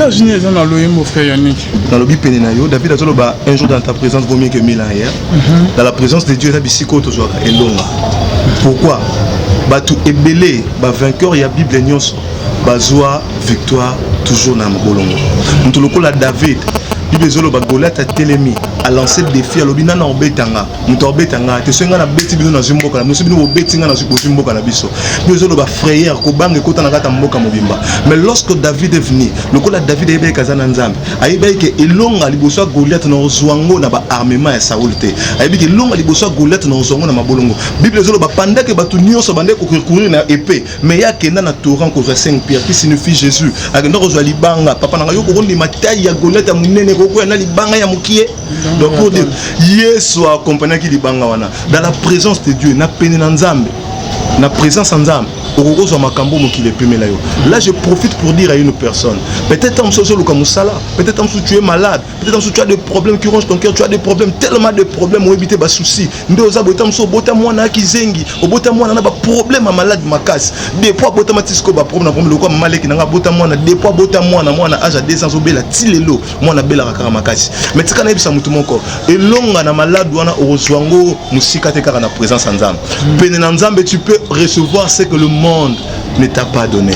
Speaker 2: message n'est dans le mon frère Yannick.
Speaker 1: Dans le bipenenayo, David a dit un jour dans ta présence vaut mieux que 1000 ans hier. Dans la présence de Dieu, il y a bisiko toujours et longa. Pourquoi? Batu ebele, ba vainqueur ya Bible nyonso, bazwa victoire toujours na mabolongo. Mutuloko la David, Bible zolo ba Goliath a telemi a lancé le défi à l'obina na obetanga, muto obetanga, te senga na beti bino na zimboka na muso bino obetinga na zimboka na biso. Bible zolo ba frère ko bange kota na kata mboka mobimba. Mais lorsque David est venu, lokola David ebe kazana nzambe, ayiba ke elonga liboso Goliath na zwango na ba armement ya Saul te. Ayiba ke elonga liboso Goliath na zwango na mabolongo. Bible zolo ba panda ke batu nyonso bande ko courir na épée, mais ya kenda na torrent ko 5 pierres qui signifie Jésus. Akenda ko zwa libanga, papa na yo ko ndi matayi ya Goliath ya munene ko na libanga ya mukie. Donc pour dire Yesu accompagné qui libanga wana dans la présence de Dieu na pene na nzambe na présence en nzambe okokozwa makambo mokile pemela yo. Là je profite pour dire à une personne, peut-être en sozo luka musala, peut-être en sou tu es malade, peut-être en sou tu as des problèmes qui rongent ton cœur, tu as des problèmes, tellement de problèmes ou éviter ba souci nde oza botam so bota mwana kizengi obota mwana na ba problème à malade makasi des fois bota matisco ba problème na problème lokwa maleki na bota mwana des fois bota mwana âge à 2 ans obela tilelo mwana bela kaka makasi mais tika na ebisa mutu moko elonga na malade wana orozwango musika te kaka na présence en nzambe pene na nzambe tu peux recevoir ce que le monde ne t'a pas donné.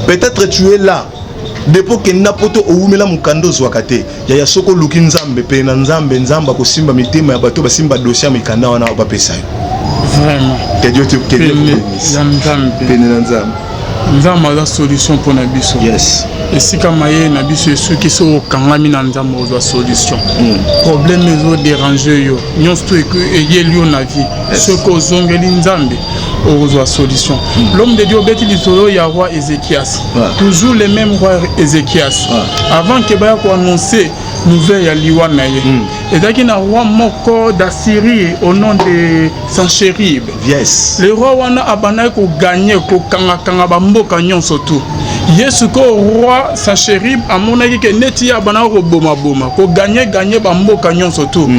Speaker 1: Peut-être tu es là. Depuis que Napoto Oumela Mukando Zwakate, Yaya Soko Lukin Zambe, Penanzambe, Nzamba, Kosimba, Mitema, Yabato, Basimba, Dosia, Mikana, Wana, Opapesai.
Speaker 2: Vraiment.
Speaker 1: Que Dieu te bénisse. Penanzambe.
Speaker 2: Nzamba la solution pour Nabiso.
Speaker 1: Yes.
Speaker 2: Et si comme na biso ceux qui sont au kangami na nzamba ozo solution. Problème ezo déranger yo. Nyonso que eyeli na vie. Ce que zongeli nzambe ozo solution. L'homme de Dieu beti lisolo ya roi Ézéchias. Toujours le même roi Ézéchias. Avant que ba ko annoncer nouvelle ya liwa na ye. Et daki na roi moko d'Assyrie au nom de Sanchérib.
Speaker 1: Yes.
Speaker 2: Le roi wana abana ko gagner ko kanga ba mboka nyonso tout. Yesu ko roi Sanchérib amonaki ke neti ya bana ko boma ko gagner ba mboka nyonso tout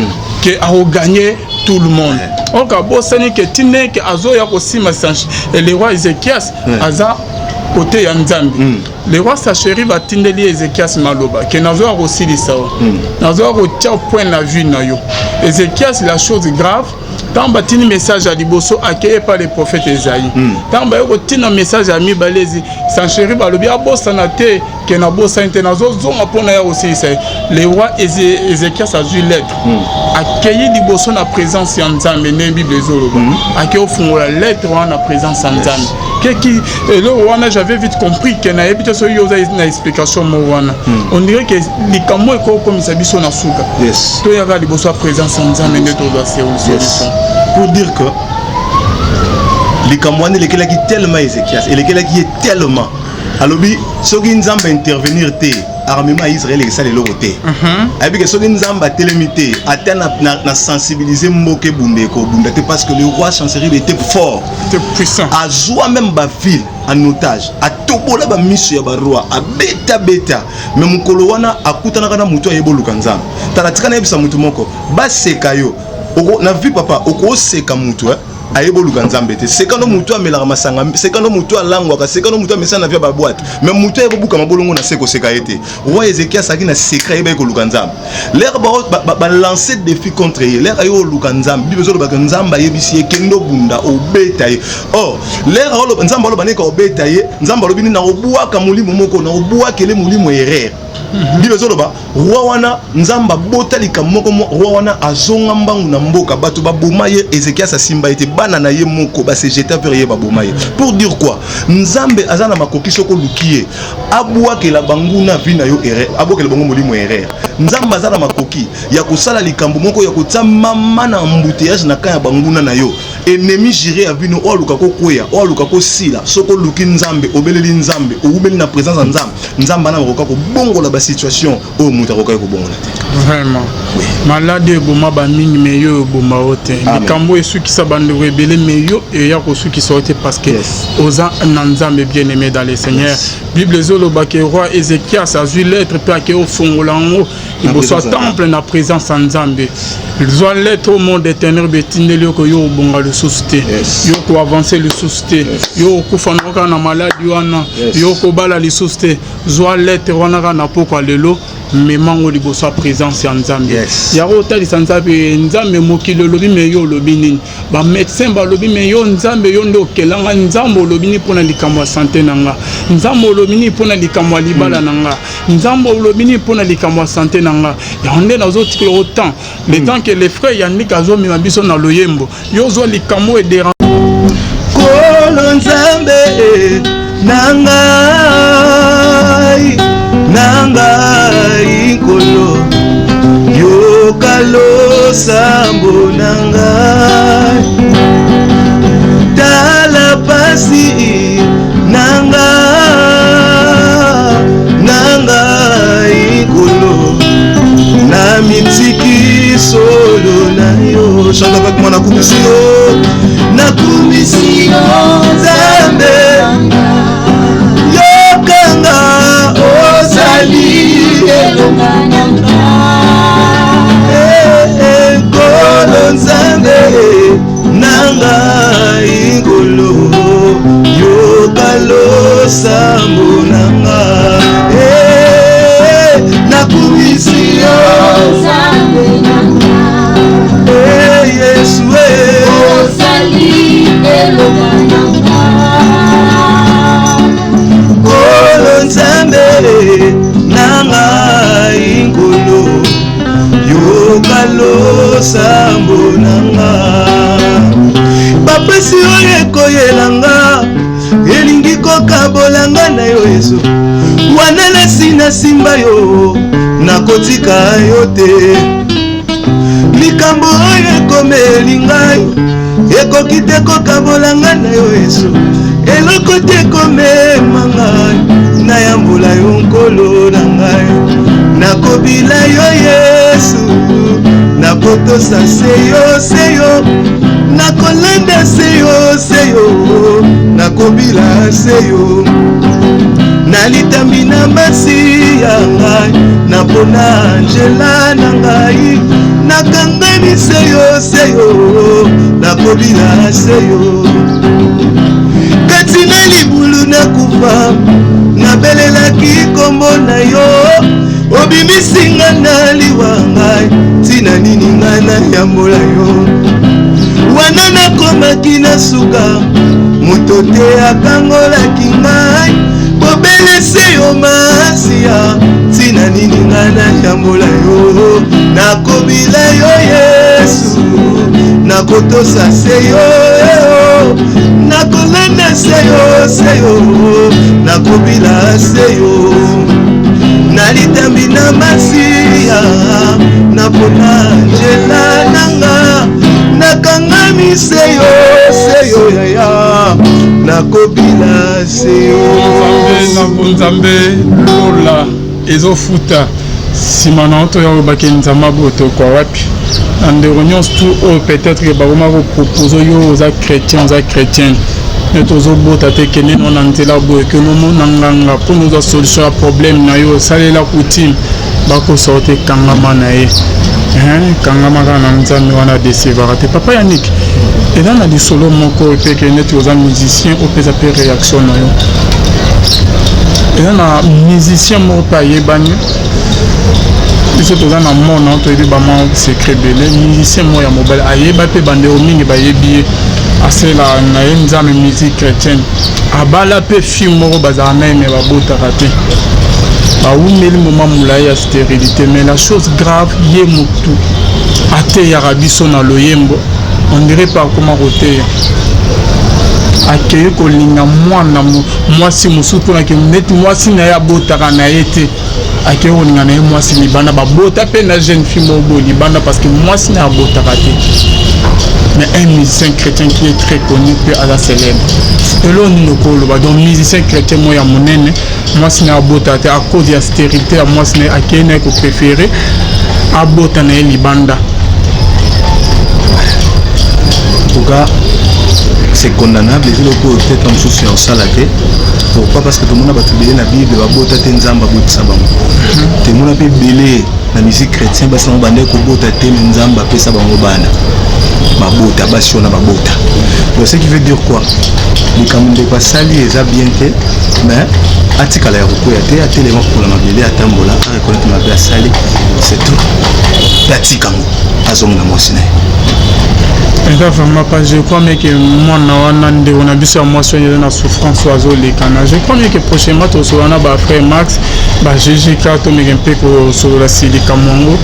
Speaker 2: que a gagner tout le monde. On ka bosani ke tine ke azo ya ko sima et le roi Ézéchias aza côté ya nzambi. Le roi Sanchérib a tindeli Ézéchias maloba ke nazo ko silisa nazo ko tia point la vue na yo. Ézéchias la chose grave. Tant batini message à Liboso accueilli par le prophète Esaïe. Tant ba yo tina message à Mibalezi Sanchérib alobi abosana te ke na bosa internazo zonga pona ya aussi c'est le roi Ézéchias a eu lettre accueilli Liboso na présence ya Nzambe na Bible ezoloba accueilli fungo la lettre na présence ya Nzambe qui le roi j'avais vite compris que na ebito so yo na explication mo wana on dirait que likambo eko comme ça biso na suka
Speaker 1: yes
Speaker 2: to ya ga Liboso présence ya Nzambe ne to za solution.
Speaker 1: Pour dire que les Camerounais, les qui tellement Ézéchias et les qui est tellement. Alors, ceux qui nous ont intervenir, armement Israël et ça les logotés. Et puis que ceux qui nous ont télémité, atteindre na sensibiliser Mboke Bumbeko Bundate parce que le roi Sanchérib était fort,
Speaker 2: était puissant.
Speaker 1: A joie même ba ville en otage, a tobola ba mission ya ba roi, a beta. Mais mukolo wana akutana kana mutu ayebo lukanzam. Tala tikana yebisa mutu moko, ba sekayo. Na vie papa oko seka mutu ayebo lukanzambe te seka no mutu amelaka masanga seka no mutu alangwaka seka no mutu amesa na via ba boîte mais mutu ayebo buka mabolongo na seko seka ete roi Ézéchias saki na secret ayebo lukanzambe l'air ba lancer défi contre lui l'air ayo lukanzambe bibezo lo bakanzamba yebisi ekendo bunda obeta ye oh l'air alo nzamba lo baneka obeta ye nzamba lo bini na obuaka mulimo moko na obuaka ele mulimo erreur bibezo lo ba roi wana nzamba botalika moko roi wana azonga mbangu na mboka bato baboma ye Ézéchias asimba ete bana na ye moko ba se jeta vers ye baboma ye pour dire quoi nzambe azana makoki soko lukiye abwaka la banguna vina yo erreur abwaka le bango molimo erreur nzambe azana makoki ya kosala likambo moko ya kotama mana embouteillage na kaya banguna na yo ennemi juré avino o luka ko koya o luka ko sila soko luki nzambe obeleli nzambe obeli na présence nzambe nzamba na makoka ko bongola ba situation o muta ko ko bongola
Speaker 2: vraiment malade boma ba mingi meyo boma ote likambo esu ki sabande rebelle meyo et ya ko su ki sorte parce que oza nzambe bien aimé dans les seigneurs Bible zolo ba ke roi Ézéchias a eu lettre pe ke au fongolango il bo soit temple na présence nzambe ils ont lettre au monde éternel betindeli ko yo bonga le susté yo ko avancer le susté yo ko fanoka na maladie wana yo ko bala le susté zwa lettre wana na poko lelo mais mango liboso présence ya Nzambe ya otali Nzambe Nzambe mokilo lobi me yo lobi nini ba médecin ba lobi me yo Nzambe yo ndo kelanga Nzambe lobi ni pona likamwa santé nanga Nzambe lobi ni pona likamwa libala nanga Nzambe lobi ni pona likamwa santé nanga ya onde na zoti que autant le temps que les frères Yannick azo mi mabiso na loyembo yo zo likamwa et
Speaker 1: Kolo Nzambe nangai kolo yokalo sambo nangai tala pasi nangai kolo na mitiki solo na yo chante avec moi na kumisio Nzambe yokanga ozali kolo Nzambe nangai ngolo yokalo sambo nanga nakumisio Nzambe Yesu ozali elonga kolo Nzambe nangai ngolo yokalo sambo nanga bapesi oyo ekoyelanga elingi kokabolanga na yo Yesu wana nasina simba yo nakotika yo te likambo oyo ekomeli ngai ekoki te kokabolanga na yo Yesu eloko te komema ngai nayambola yo nkolo na ngai nakobila yo Yesu nakotosa seyo nakolanda seyo nakobila seyo nalitambi na masi ya ngai napona Angela na ngai nakangani seyo nakobila seyo kati na libulu nakufa nabelelaki kombo na yo obimisinga na liwa ngai tina nini ngai nayambola yo wana nakomaki na suka moto te akangolaki ngai bobelese yo masiya tina nini ngai nayambola yo nakobila yo Yesu nakotosa seyo nakolanda seyo nakobila seyo nalitambi na masiya napona Angela nanga nakangami seyo yaya nakobila seyo
Speaker 2: Nzambe ola ezofuta sima na oto ya obaki Nzambe boto kwa wapi andero nyonso tout oyo peut-être que bakoma kopropose yo oza chrétien mais tozobota te kende no na nzela boye ke nomona nganga mpo nozwa solution ya problème na yo osalela coutume bakosorte kangama na ye kangama kaka na Nzambe wana desevara te papa Yannick eza na lisolo moko epeke neti oza musicien opesa mpe réaction na yo eza na musicien moko mpe ayebani biso toza na mona toyebi bama secret bele musicien moko ya mobile ayeba mpe bandeko mingi bayebi ye asela na ye Nzambe musique chrétienne abala mpe fille moko bazala na ye me babotaka te bawumeli moma molai ya stérilité mais la chose grave ye motu ateyaka biso na loyembo on dirait pas comment koteya akeye kolinga mwana mwasi mosusu mponaki neti mwasi na ye abotaka na ye te akeye kolinga na ye mwasi libanda babota mpe na jeune fille moko libanda parce que mwasi na ye abotaka te mais un musicien chrétien qui est très connu peut être célèbre et là on nous koloba donc musicien chrétien moi ya monene mwasi na ye abota te à cause ya stérilité ya mwasi na ye akeye na ye kopréféré abota na ye libanda.
Speaker 1: En tout cas, c'est condamnable. Les locaux peut-être en souci en salaté. Pourquoi? Parce que tout le monde a battu la Bible, va botter Nzamba bout sabam. Tout le monde a belé la musique chrétienne parce qu'on bandait ko botter Nzamba pe sabam bana. babota basi na babota. Donc ce qui veut dire quoi? Les kamundé pas sali et bien té mais atikala ya kokoya té atelema pour la mabele atambola a reconnaître ma belle sali c'est tout. Yatikango azonga mosine.
Speaker 2: Vraiment pas, je crois que moi on a vu sur moi soigner la souffrance oiseau les canards. Je crois que prochainement tu seras là frère Max, GG Kato mais un peu sur la Silica Mongo.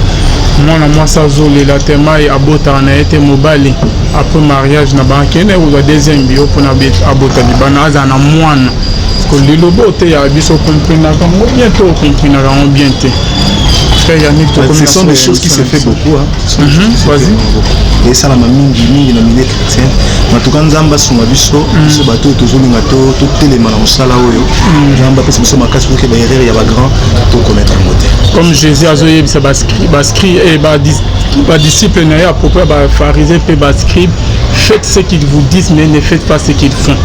Speaker 2: Moi ça zole la thème et abota na été mobile après mariage na banque ou la deuxième bio pour na abota ni banaza na moine. Que le lobo te ya biso comprendre bientôt comprendre bientôt.
Speaker 1: Ce sont des choses qui se fait beaucoup. Vas-y. Et ça la mingi na milieu chrétien. En tout cas nzamba sunga biso biso bato tozolinga to telema na mosala oyo. Nzamba pesa biso makasi pour que ba erreur ya ba grand to commettre en côté.
Speaker 2: Comme Jésus a zoyé ça bascrit et ba disciple na ya propre ba pharisé pe ba scribe. Faites ce qu'ils vous disent mais ne faites pas ce qu'ils font.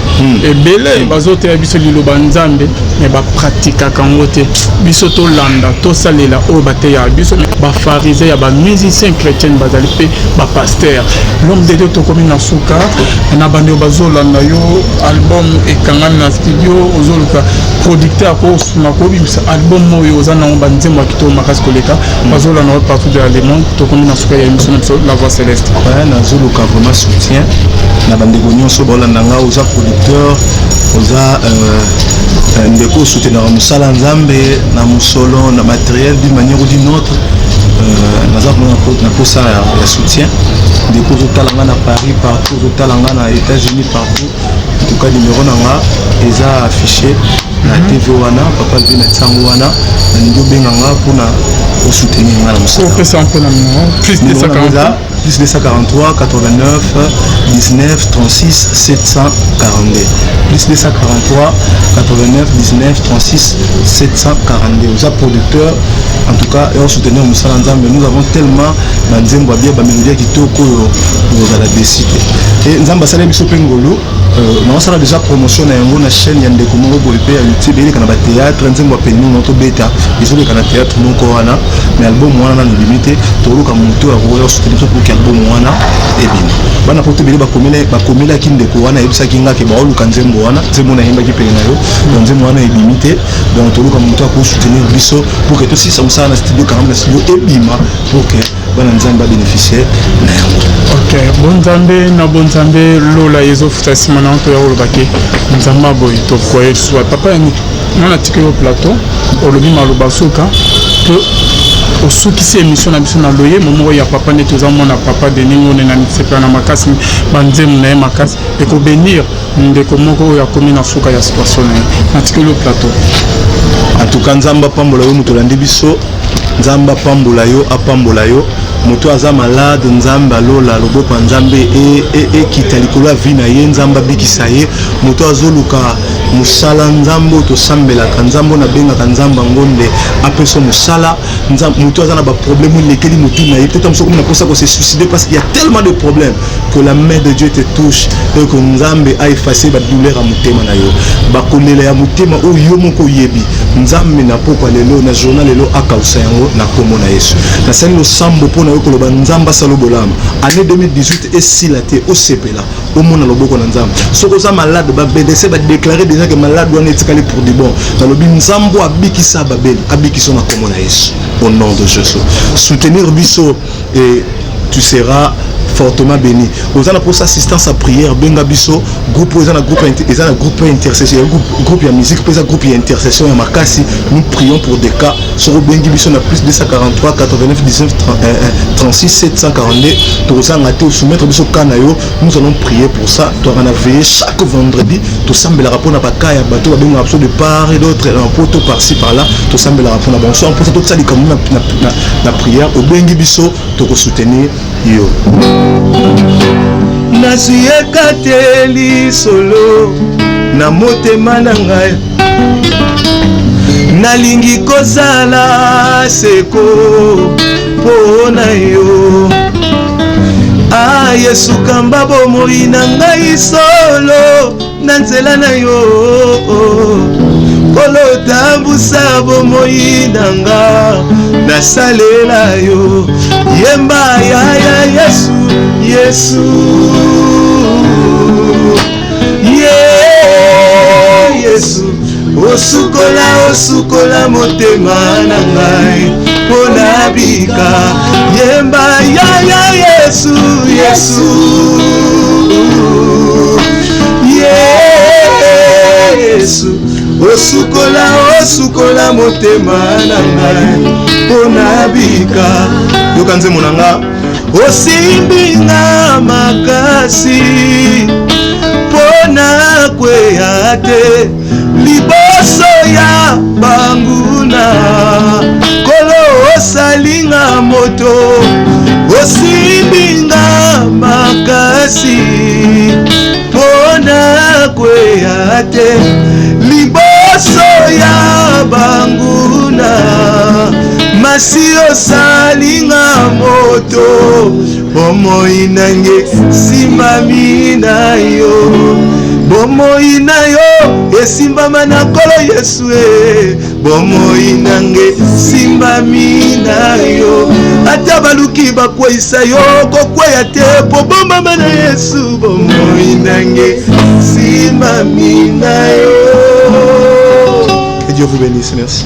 Speaker 2: Et belé bazote biso liloba nzambe mais ba pratique kangote biso to landa to salela o bate ya biso ba pharisé ya ba musicien chrétien bazali pe ba pasteur. L'homme de Dieu to komi na suka na bande bazolanda yo album e kangana na studio ozoluka producteur ko na ko bimisa album moyo ozana on banzemba kito makasi koleka bazolanda partout de le monde to komi na suka ya émission La Voix Céleste.
Speaker 1: Ouais na zoluka vraiment soutien na bande gonyo bolanda nga oza producteur oza ndeko soutenir musala nzambe na musolo na matériel d'une manière ou d'une autre na posa ya soutien ndeko zotalanga na Paris partout zotalanga na États-Unis partout en tout cas numéro nanga eza affiché na TV wana papa bi na tsango wana na ndo benganga pona au soutenir nga na musala
Speaker 2: plus de 140
Speaker 1: plus de 143 89 19 36 742 plus de 143 89 19 36 742 aux producteurs en tout cas et au soutenir Moussa Nzambe nous avons tellement banzembo bien ba mélodie kitoko aux la décider et Nzamba sala biso pengolo non ça a déjà promotion na yango na chaîne ya ndeko mongo boype ya YouTube ele kana ba théâtre nzembo penu no to beta isole kana théâtre moko wana mais album wana na limité to luka muto ya ko soutenir pour que album wana ebina bana poto bele bakomela kindeko wana ebisa kinga ke ba luka nzembo wana nzembo na himba kipele na yo donc nzembo wana est limité donc to luka muto ko soutenir biso pour que to si ça na studio quand même na studio ebima pour que bana nzamba bénéficier na yango.
Speaker 2: OK bon nzambe lola yezo futasima na to ya olobake nzamba boy to koye soit papa on a tiqué au plateau au lobby maloba soka que au soki si émission na biso na loyer momo ya papa ne toza mona papa de ningo ne na sepa na makasi banzem na makasi et ko bénir ndeko moko ya komi na soka ya situation na tiqué au plateau.
Speaker 1: En tout cas nzamba pambola yo mutolandi biso nzamba pambola yo apambola yo moto aza malade nzamba lola loboko nzambe e kitalikolo vina ye nzamba bikisa ye moto azoluka musala nzambo to sambelaka nzambo na bengaka nzamba ngonde apeso musala nzambo moto aza na ba problème lekeli motu na ye peut-être msoko na posa ko se suicider parce qu'il y a tellement de problèmes que la main de Dieu te touche et que nzambe a effacé ba douleur à mutema na yo ba kolela ya mutema o yo moko yebi nzambe na poko lelo na journal lelo akausa yango na komo na Yesu na sali lo sambo pona yo koloba nzamba salobolama année 2018 et si la té au sepela au mona loboko na nzamba soko za malade ba BDC ba déclarer déjà que malade doit être calé pour du bon dans le bin nzambo abikisa babel abikiso na komo na Yesu au nom de Jésus soutenir biso et tu seras fortement béni. Aux ana pour assistance à prière benga biso groupe aux ana groupe intercession groupe ya musique pour groupe ya intercession ya makasi nous prions pour des cas sur bengi biso na plus 243 89 19 36 742 tous ana te soumettre biso kanayo nous allons prier pour ça toi on a veillé chaque vendredi tout semble la rapport na baka ya bato ba benga absolu de part et d'autre en poto par-ci par-là tout semble la rapport na bon so on peut tout ça comme na prière au bengi biso to soutenir yo nasuyekateli solo na motema na ngai nalingi kozala seko mpo na yo Yesu kamba bomoi na ngai solo na nzela na yo kolo tambusa bomoi na nga nasalela yo yemba ya Yesu ye Yesu, Yesu, osukola motema na ngai pona bika yemba ya Yesu, Yesu, Yesu, osukola motema na ngai pona bika yoka nzembo na nga osimbinga makasi pona kweya te liboso ya banguna kolo osalinga moto osimbinga makasi pona kweya te liboso ya banguna masi osalinga moto bomoi nange simami na yo bomoi na yo esimbama na kolo Yesu bomoi nange simbami na yo ata baluki bakweyisa yo kokweya te po bombama na Yesu bomoi nange simbami na yo. Que Dieu vous bénisse, merci.